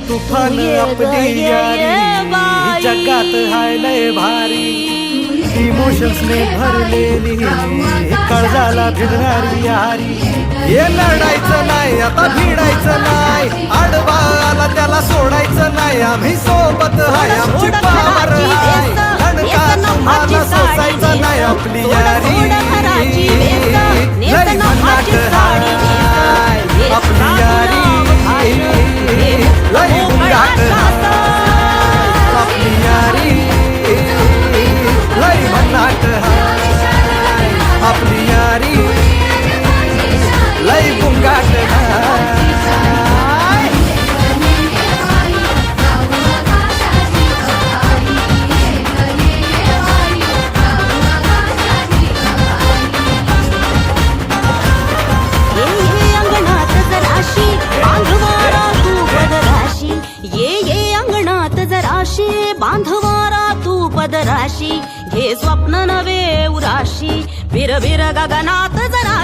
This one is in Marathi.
तुफान आपली यारी जगात हाय लय भारी इमोशन्स ने भरलेली काळजाला भिडणारी यारी हे लढायचं नाही आता भिडायचं नाही आडवा आला त्याला सोडायचं नाही आम्ही सोबत हाय आमची पावर हाय धडका तुम्हाला सोसायचं नाही आपली यारी लय भन्नाट हाय आपली यारी लय गुंगाट आपली यारी लय भन्नाट हाय आपली यारी लय गुंगाट हाय बांधवारा तू पदराशी घे स्वप्न नवे उराशी बिर बिर गगनात जरा